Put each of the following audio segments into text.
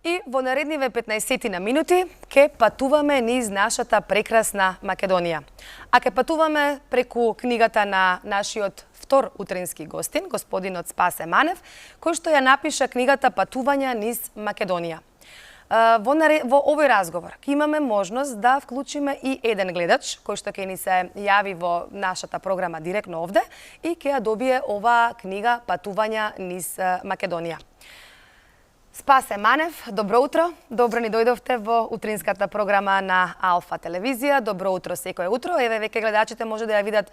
И во наредниве 15 на минути ќе патуваме низ нашата прекрасна Македонија. А ќе патуваме преку книгата на нашиот втор утрински гостин, господинот Спасе Манев, кој што ја напиша книгата Патувања низ Македонија. Во овој разговор ќе имаме можност да вклучиме и еден гледач кој што ќе ни се јави во нашата програма директно овде и ќе ја добие оваа книга Патувања низ Македонија. Спасе Манев, добро утро. Добро ни дојдовте во утринската програма на Алфа телевизија. Добро утро секое утро. Еве веќе гледачите може да ја видат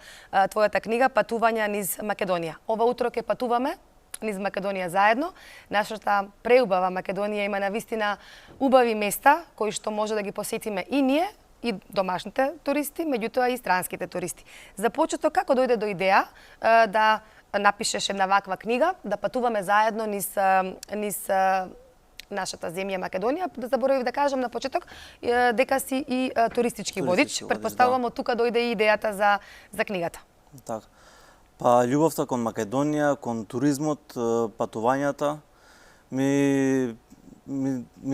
твојата книга Патувања низ Македонија. Ова утро ќе патуваме низ Македонија заедно. Нашата преубава Македонија има навистина убави места кои што може да ги посетиме и ние, и домашните туристи, меѓутоа и странските туристи. За почеток, како дојде до идеја да напишеш една ваква книга, да патуваме заедно низ нашата земја Македонија? Да заборавив да кажам на почеток дека си и туристички водич. Претпоставувам од тука дојде и идејата за книгата. Така. Па љубовта кон Македонија, кон туризмот, патувањата ми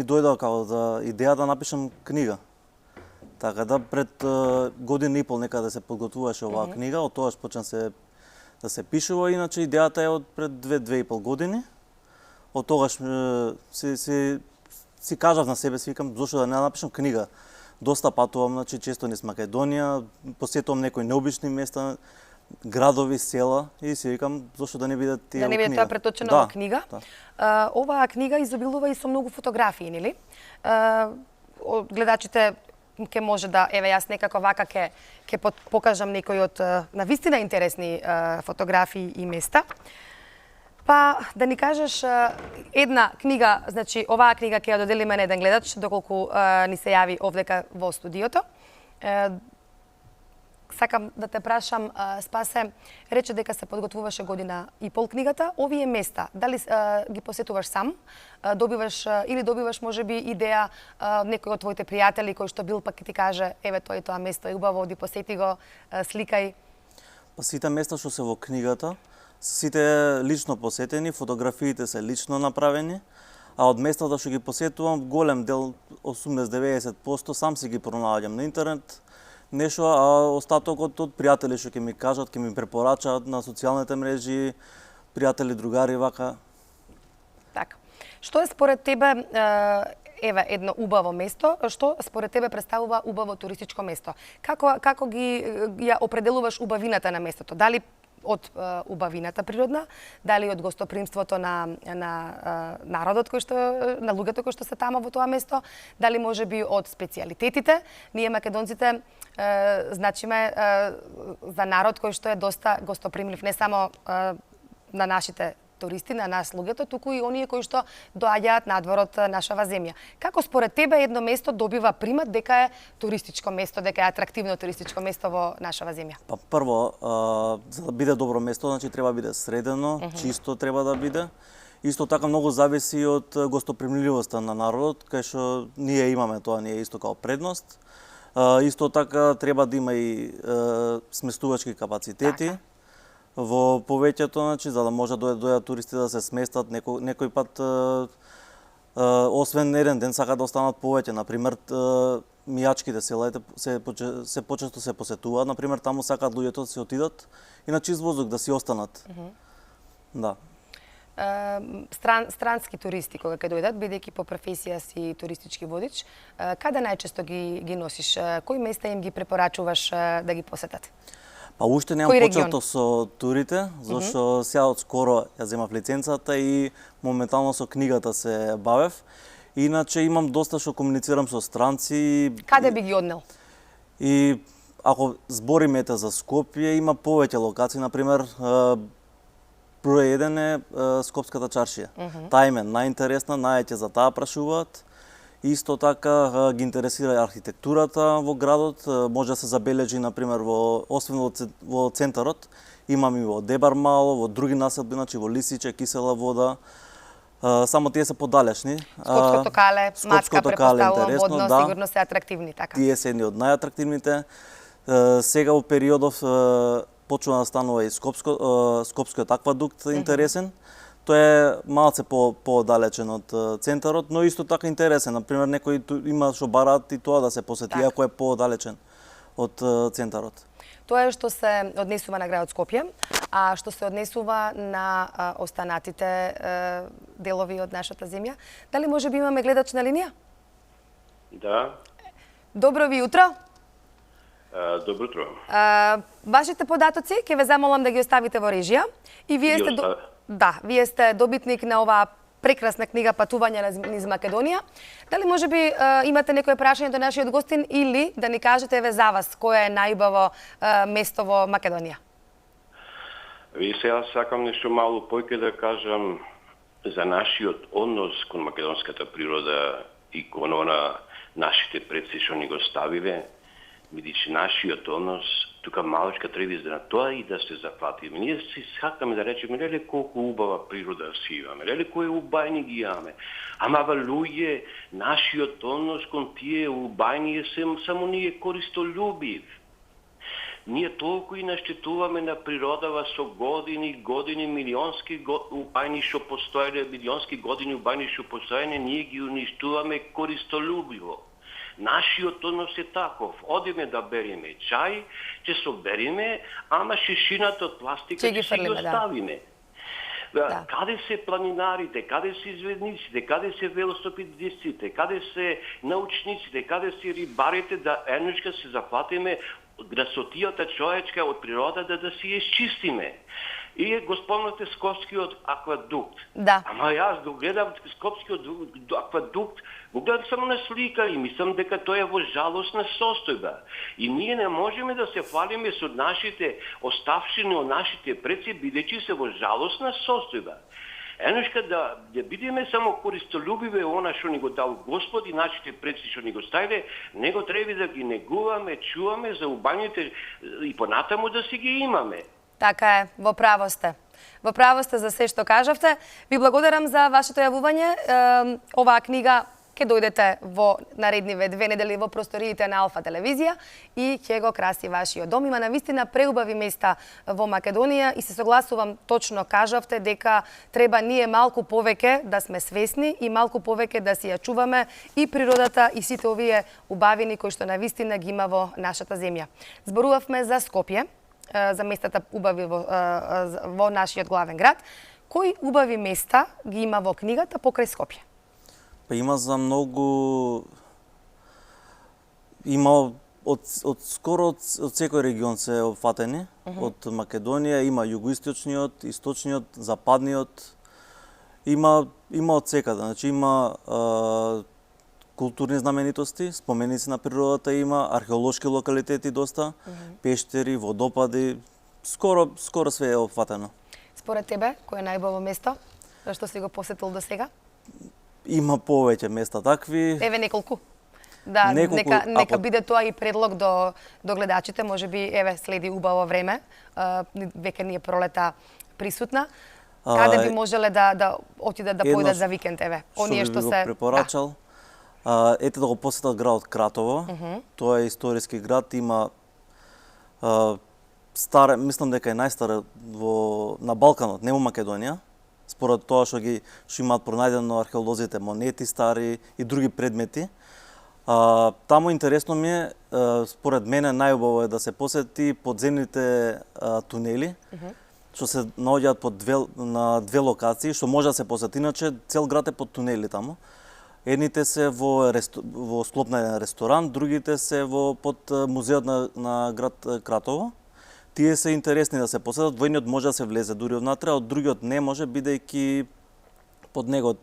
дојде како за идеја да напишам книга. Така да пред година и пол некаде се подготвуваше оваа книга, од тогаш почна да се пишува, иначе идејата е од пред 2-2,5 години. Од тогаш си кажав на себе, си викам, зошто да не напишам книга. Доста патувам, значи често низ Македонија, посетувам некои необични места, градови, села и си викам, зошто да не биде тие да не биде тоа преточено во книга. Да. Оваа книга изобилува и со многу фотографии, нели? Гледачите ќе може да, еве јас некако вака ќе покажам некои од навистина интересни фотографии и места. Па да ни кажеш една книга, значи оваа книга ќе ја доделиме на еден гледач доколку ни се јави овдека во студиото. Сакам да те прашам, Спасе, рече дека се подготвуваше година и пол книгата. Овие места, дали ги посетуваш сам? Добиваш можеби идеја некој од твоите пријатели кој што бил пак ти каже, еве тоа место е убаво, оди посети го, сликај? Па сите места што се во книгата, сите лично посетени, фотографиите се лично направени, а од местата што ги посетувам, голем дел, 80-90%, сам си ги пронаоѓам на интернет, нешто, а остатокот од пријатели што ќе ми кажат, ќе ми препорачаат на социјалните мрежи, пријатели, другари, вака. Така. Што е според тебе, еве, едно убаво место, што според тебе представува убаво туристичко место? Како ја определуваш убавината на местото? Дали од убавината природна, дали од гостопримството на народот на луѓето кои што се тама во тоа место, дали можеби од специјалитетите? Ние македонците значиме за народ кој што е доста гостопримлив, не само на нашите туристи, на нас луѓето, туку и оние кои што доаѓаат надвор од нашава земја. Како според тебе едно место добива примат дека е туристичко место, дека е атрактивно туристичко место во нашава земја? Па прво, за да биде добро место, значи треба да биде средено, чисто треба да биде. Исто така многу зависи од гостопримливоста на народот, кај што ние имаме тоа, ние исто како предност. Исто така треба да има и сместувачки капацитети. Така. Во повеќето, значи, за да може да дојдат туристи да се сместат, некој пат, освен еден ден, сака да останат повеќе. Например, мијачките селаите се почесто се посетуваат, например, таму сакаат луѓето да се отидат и на чист воздух да си останат. Да. Странски туристи кога ќе дојдат, бидејќи по професија си туристички водич, каде најчесто ги носиш? Кои места им ги препорачуваш да ги посетат? Па уште немам почето со турите, зашто сега одскоро ја земав лиценцата и моментално со книгата се бавев. Иначе имам доста што комуницирам со странци. Каде би ги однел? И ако збориме за Скопје, има повеќе локации, например, број еден е Скопската чаршија. Таа им е најинтересна, најаќе за таа прашуваат. Исто така ги интересира архитектурата во градот, може да се забележи, например, освен во центарот, имам и во Дебар мало, во други населби, значи во Лисиче, Кисела вода, само тие се подалечни. Скопското кале, Мачка, препоставувам, водно, да, сигурно се атрактивни, така. Тие се едни од најатрактивните. Сега во периодов почнува да станува и Скопскиот аквадукт интересен. Тој е малце по-далечен од центарот, но исто така интересен. Например, некои има што бараат и тоа да се посети, ако е по-далечен од центарот. Тоа е што се однесува на градот Скопје, а што се однесува на останатите делови од нашата земја. Дали може би имаме гледач на линија? Да. Добро ви утро. Добро утро. Вашите податоци ќе ве замолам да ги оставите во режија и вие сте вие сте добитник на оваа прекрасна книга Патување низ Македонија. Дали може би имате некое прашање до нашиот гостин или да ни кажете еве за вас кое е најубаво место во Македонија? Ви сега сакам нешто мало поќе да кажам за нашиот однос кон македонската природа и кон нашите предци што ни го ставиле. Бидејќи нашиот однос тука малечка треба на тоа и да се зафатиме. Ние си сакаме да речеме, леле колку убава природа си имаме, леле кои убајни ги имаме. Ама луѓе, нашиот однос кон тие убајни е само ние користолюбив. Ние толку и наштетуваме на природава со години, милионски убајни што постоеле, милионски години убајни што постоеле, ние ги уништуваме користолюбиво. Нашиот однос е таков. Одиме да береме чај, ќе собериме, ама шишината од пластика ќе си ги оставиме. Да. Каде се планинарите, каде се изведниците, каде се велосипедистите, каде се научниците, каде се рибарите, да еднашка се зафатиме красотијата човечка од природата да си ја изчистиме. И го спомнате Скопскиот аквадукт. Да. Ама јас го гледам Скопскиот аквадукт, го гледам само на слика и мислам дека тој е во жалосна состојба. И ние не можеме да се фалиме со нашите оставшини од нашите предци, бидејќи се во жалосна состојба. Еднашка да бидеме само користолюбиве она што ни го дал Господ и нашите предци што ни го ставиле, него треба да ги негуваме, чуваме за убањите и понатаму да си ги имаме. Така е, во право сте. Во право сте за се што кажавте. Ви благодарам за вашето јавување. Оваа книга ќе дојдете во наредниве 2 недели во просториите на Алфа телевизија и ќе го краси вашиот дом. Има навистина преубави места во Македонија и се согласувам, точно кажавте дека треба ние малку повеќе да сме свесни и малку повеќе да си ја чуваме и природата и сите овие убавини кои што навистина ги има во нашата земја. Зборувавме за Скопје, за местата убави во нашиот главен град. Кои убави места ги има во книгата покрај Скопје? Па има за многу... Има од скоро од секој регион се опфатени. Од Македонија има југоисточниот, источниот, западниот. Има од секаде. Значи има културни знаменитости, споменици на природата има, археолошки локалитети доста, пештери, водопади, скоро све е опфатено. Според тебе, кој е најубаво место што си го посетил до сега? Има повеќе места такви. Еве неколку. Да, нека биде тоа и предлог до гледачите, можеби еве следи убаво време, веќе ни е пролета присутна. Каде би можеле да отидат да појдат за викенд, еве? Оние што се препорачал. Ете да го посетат градот Кратово. Тоа е историски град, има стара, мислам дека е најстара на Балканот, не во Македонија. Според тоа што имаат пронајдено археолозите, монети стари и други предмети. Таму интересно ми е, според мене најубаво е да се посети подземните тунели, што се наоѓаат на две локации, што може да се посети, иначе цел град е под тунели таму. Едните се во склоп на еден ресторан, другите се под музеот на град Кратово. Тие се интересни да се посетат, во едниот може да се влезе дури однатре, а од другиот не може, бидејќи под него,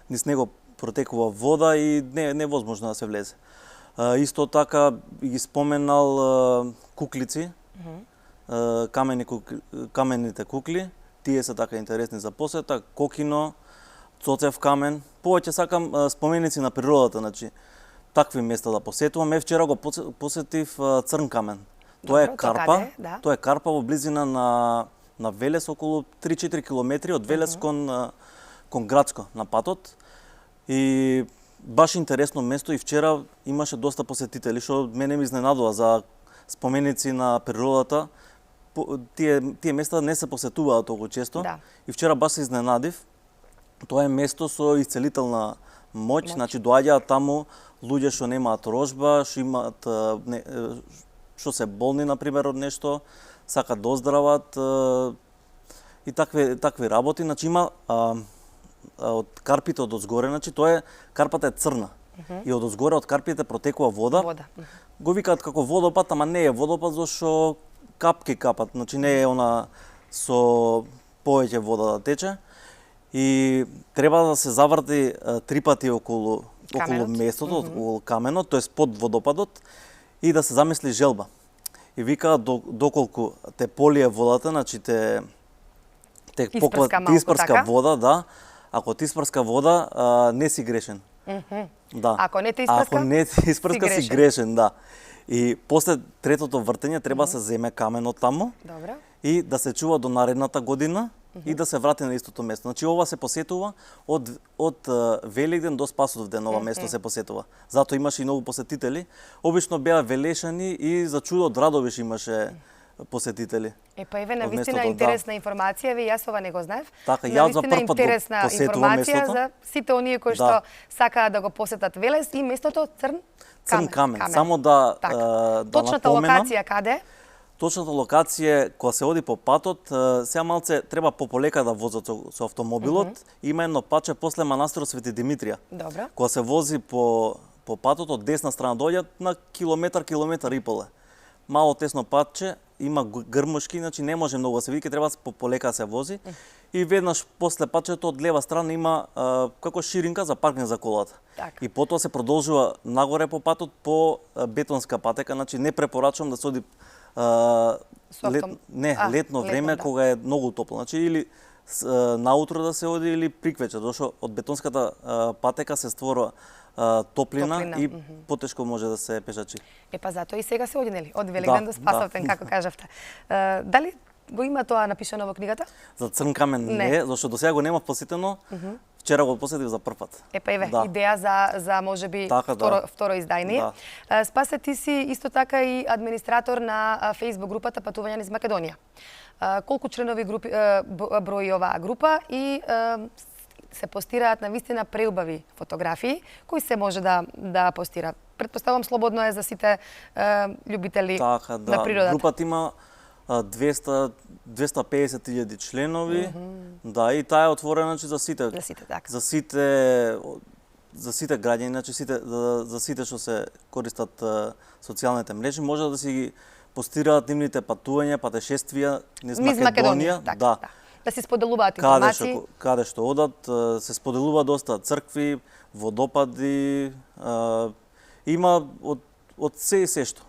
низ него протекува вода и не е возможно да се влезе. Исто така ги споменал куклици, камените кукли, тие се така интересни за посета, Кокино, Цоцев камен. Повеќе сакам споменици на природата, значи такви места да посетувам. Вчера го посетив Црн камен. Тоа е карпа, тоа е карпа во близина на Велес, околу 3-4 километри од Велес кон Градско на патот. И баш интересно место и вчера имаше доста посетители, што мене ми изненадува за споменици на природата. тие места не се посетуваат толку често. Да. И вчера баш се изненадив. Тоа е место со исцелителна моќ, значи доаѓаат таму луѓе што немаат рожба, што имаат што се болни на пример од нешто, сакаат да оздрават и такви работи, значи има од карпите од озгоре, значи тоа е карпата е црна. И од озгоре од карпите протекува вода. Го викаат како водопад, ама не е водопад зашто капки капат, значи не е она со повеќе вода да тече. И треба да се заврти 3 пати околу местото, околу каменот, тоест под водопадот, и да се замисли желба. И викаат доколку те полие водата, значи те испрска вода, да. Ако ти испрска вода, не си грешен. Да. Ако не те испрска, ако не те испрска си грешен, да. И после третото вртење треба да се земе каменот таму. Добро. И да се чува до наредната година и да се врати на истото место. Значи ова се посетува од Великден до Спасовден, ова место се посетува. Затоа имаше и многу посетители. Обично беа велешани и за чудо од Радовиш имаше посетители. Па еве навистина интересна информација, ви јас ова не го знаев. Така, јас за прв пат интересна информација за сите оние кои што сакаат да го посетат Велес и местото Црн камен. Само да точната локација каде? Точната локација кога се оди по патот, сега малце треба пополека да возат со автомобилот. Има едно патче после манастирот Свети Димитрија. Добро. Кога се вози по патот од десна страна доаѓа на километар и поле. Мало тесно патче, има грмушки, значи не може многу да се види, треба пополека да се вози. И веднаш после патчето од лева страна има како ширинка за паркинг за колата. И потоа се продолжува нагоре по патот по бетонска патека, значи не препорачувам да се оди летно време кога е многу топло. Значи или наутро да се оди или приквече, зашто од бетонската патека се створува топлина и потешко може да се пешачи. Па затоа и сега се оди, нели? Од Великден до Спасовден, како кажавте. Дали го има тоа напишано во книгата? За Црн камен не, зашто до сега го немав посетено. Вчера го посетив за прв пат. Па еве, идеја за можеби второ издање. Спасе, ти си исто така и администратор на Facebook групата Патување низ Македонија. Колку членови брои оваа група и се постираат на вистина преубави фотографии, кои се може да постира. Претпоставам слободно е за сите љубители на природата. Групата има 250.000 членови. Да, и таа е отворена за сите. За сите граѓани, значи за сите што се користат социјалните мрежи, може да си ги постираат нивните патувања, патешествија низ Македонија. Да. Да се споделуваат информации. Каде што одат, се споделува доста цркви, водопади, има од се и се што.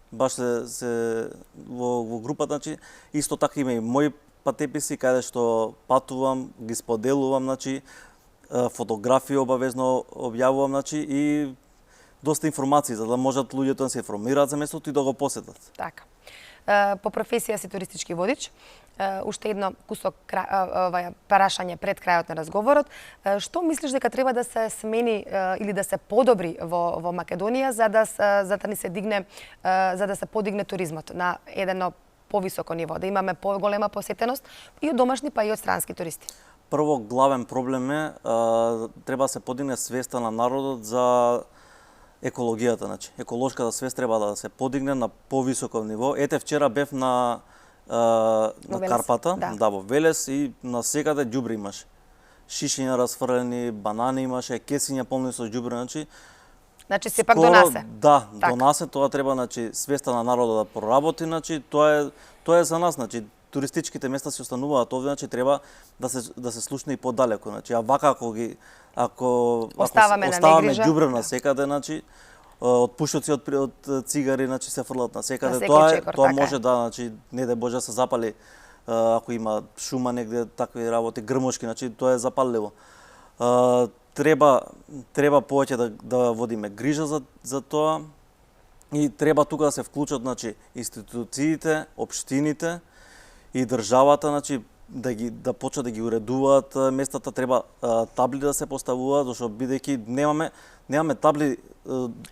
Баш се во групата, значи, исто така има и мои патеписи, каде што патувам, ги споделувам, значи, фотографии обавезно објавувам, значи, и доста информации, за да можат луѓето да се информираат за местото и да го посетат. Така. По професија си туристички водич. Уште едно кусок прашање пред крајот на разговорот. Што мислиш дека треба да се смени или да се подобри во Македонија за да ни се дигне, за да се подигне туризмот на едно повисоко ниво, да имаме поголема посетеност и од домашни па и од странски туристи? Прво главен проблем е треба да се подигне свеста на народот за екологијата, значи еколошката свест треба да се подигне на повисоко ниво. Ете вчера бев на Карпата, во Велес, и на секаде ѓубри имаше. Шишиња расфрлени, банани имаше, кесиња полни со ѓубри, значи сепак донасе. Да, донасе, тоа треба, значи свеста на народот да проработи, значи тоа е за нас, значи туристичките места се остануваат овде, значи треба да се слушне и подалеку, значи а вака ако оставаме ѓубре на секаде, значи од пушоци, од цигари, значи се фрлат на секаде. Тоа може да, значи не дај Боже се запали ако има шума негде, такви работи, грмушки, значи тоа е запалливо. Треба повеќе да водиме грижа за тоа и треба тука да се вклучат, значи институциите, општините и државата, значи да почнат да ги уредуваат местата, треба табли да се поставуваат, зашто бидејќи немаме табли,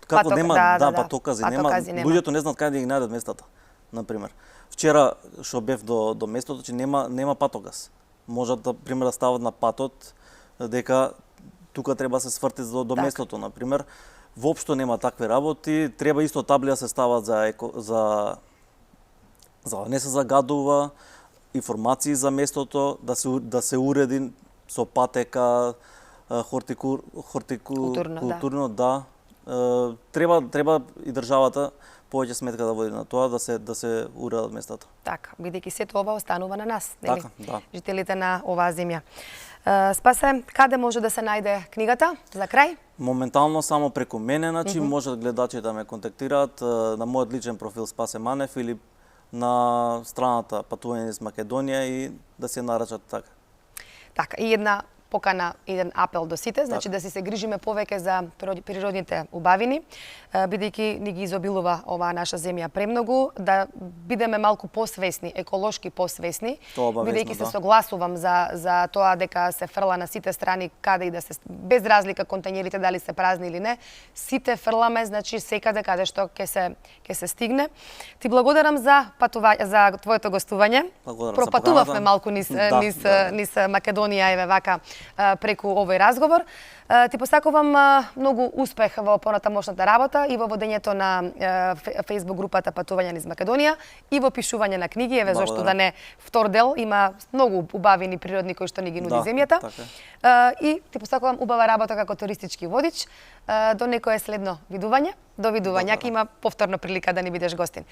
како нема патокази, луѓето не знаат каде да ги најдат местата, на пример. Вчера што бев до местото, че нема патогас. Можат да пример да стават на патот дека тука треба се сврти до местото, на пример. Воопшто нема такви работи, треба исто табли да се стават за да не се загадува, информации за местото, да се уреди со патека, хортикултурно, да. Треба и државата повеќе сметка да води на тоа, да се уредат местата. Така, бидејќи сето ова останува на нас, нели? Така, да. Жителите на оваа земја. Спасе, каде може да се најде книгата за крај? Моментално само преку мене, значи можат гледачите да ме контактираат на мојот личен профил Спасе Манев или на страната Патување низ Македонија и да се нарачат така. Така, и една покана, еден апел до сите, значи да се грижиме повеќе за природните убавини, бидејќи ни ги изобилува оваа наша земја премногу, да бидеме малку посвесни, еколошки посвесни, бидејќи се согласувам за тоа дека се фрла на сите страни каде и да се, без разлика контењерите дали се празни или не, сите фрламе, значи секаде каде што ќе се стигне. Ти благодарам за твоето гостување. Пропатувавме малку низ Македонија, еве вака преку овој разговор. Ти посакувам многу успех во понатамошната работа и во водењето на Facebook групата Патување низ Македонија и во пишување на книги, еве зошто да не втор дел, има многу убавини природни кои што ни ги нуди земјата. И ти посакувам убава работа како туристички водич. До некое следно видување. До видување, ќе има повторно прилика да ни бидеш гостин.